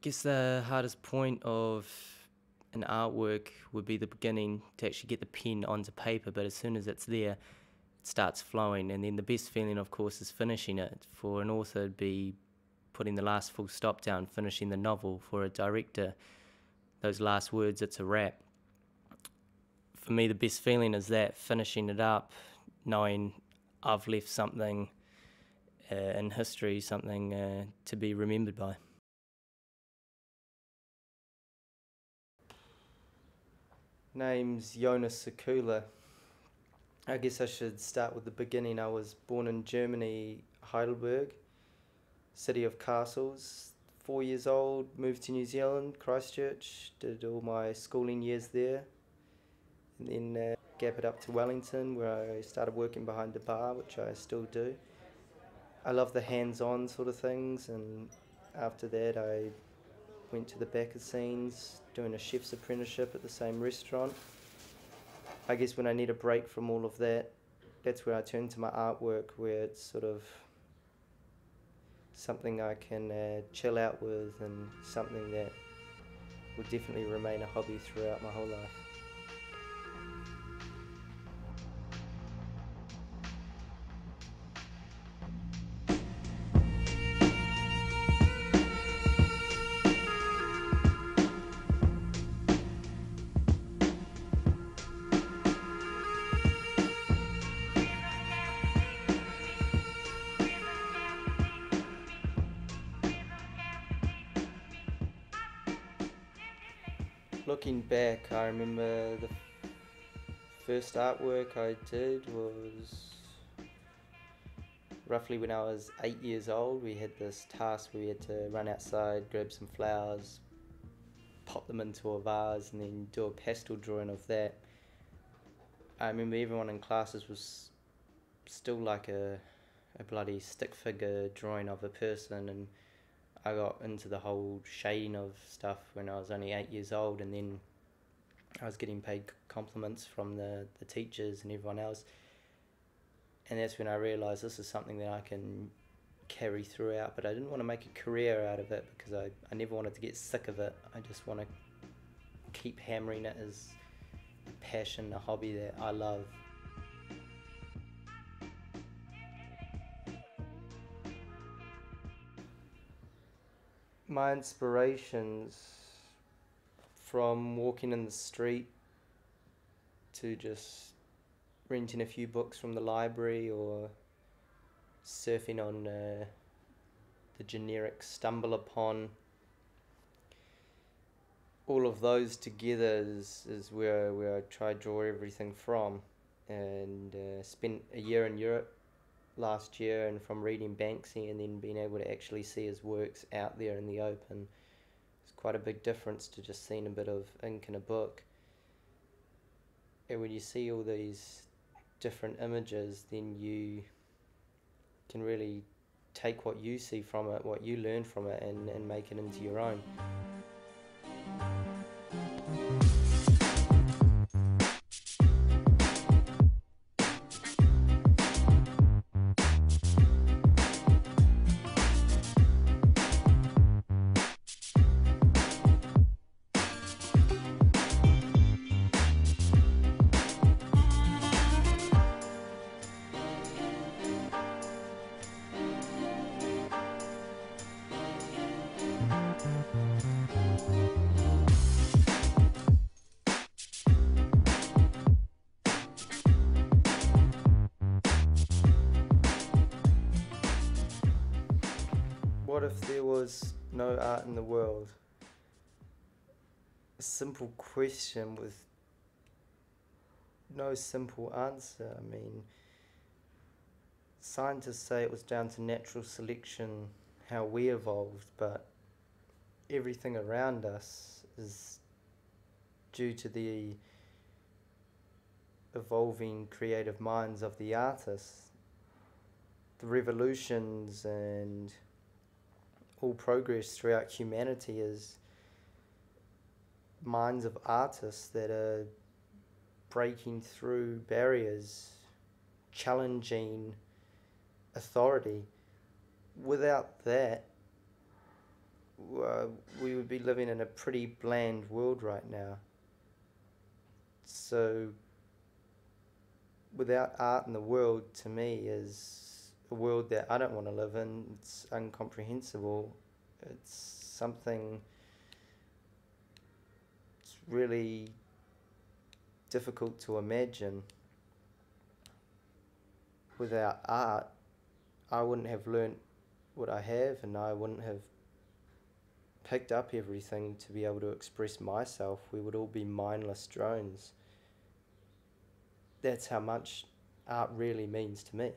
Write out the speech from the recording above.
Guess the hardest point of an artwork would be the beginning to actually get the pen onto paper, but as soon as it's there, it starts flowing. And then the best feeling, of course, is finishing it. For an author, it'd be putting the last full stop down, finishing the novel. For a director, those last words, it's a wrap. For me, the best feeling is that, finishing it up, knowing I've left something in history, something to be remembered by. Name's Jonas Sekula. I guess I should start with the beginning. I was born in Germany, Heidelberg, city of castles. 4 years old, moved to New Zealand, Christchurch, did all my schooling years there, and then gap it up to Wellington, where I started working behind the bar, which I still do. I love the hands-on sort of things, and after that I went to the back of scenes, doing a chef's apprenticeship at the same restaurant. I guess when I need a break from all of that, that's where I turn to my artwork, where it's sort of something I can chill out with, and something that will definitely remain a hobby throughout my whole life. Looking back, I remember the first artwork I did was roughly when I was 8 years old. We had this task where we had to run outside, grab some flowers, pop them into a vase, and then do a pastel drawing of that. I remember everyone in classes was still like a bloody stick figure drawing of a person, and I got into the whole shading of stuff when I was only 8 years old, and then I was getting paid compliments from the teachers and everyone else. And that's when I realised this is something that I can carry throughout, but I didn't want to make a career out of it, because I never wanted to get sick of it. I just want to keep hammering it as a passion, a hobby that I love. My inspirations, from walking in the street to just renting a few books from the library, or surfing on the generic Stumble Upon, all of those together is where I try to draw everything from. And spent a year in Europe last year, and from reading Banksy and then being able to actually see his works out there in the open, it's quite a big difference to just seeing a bit of ink in a book. And when you see all these different images, then you can really take what you see from it, what you learn from it, and make it into your own. What if there was no art in the world? A simple question with no simple answer. I mean, scientists say it was down to natural selection, how we evolved, but everything around us is due to the evolving creative minds of the artists. The revolutions and all progress throughout humanity is minds of artists that are breaking through barriers, challenging authority. Without that, we would be living in a pretty bland world right now. So, without art in the world, to me, is a world that I don't want to live in. It's incomprehensible. It's something. It's really difficult to imagine. Without art, I wouldn't have learnt what I have, and I wouldn't have picked up everything to be able to express myself. We would all be mindless drones. That's how much art really means to me.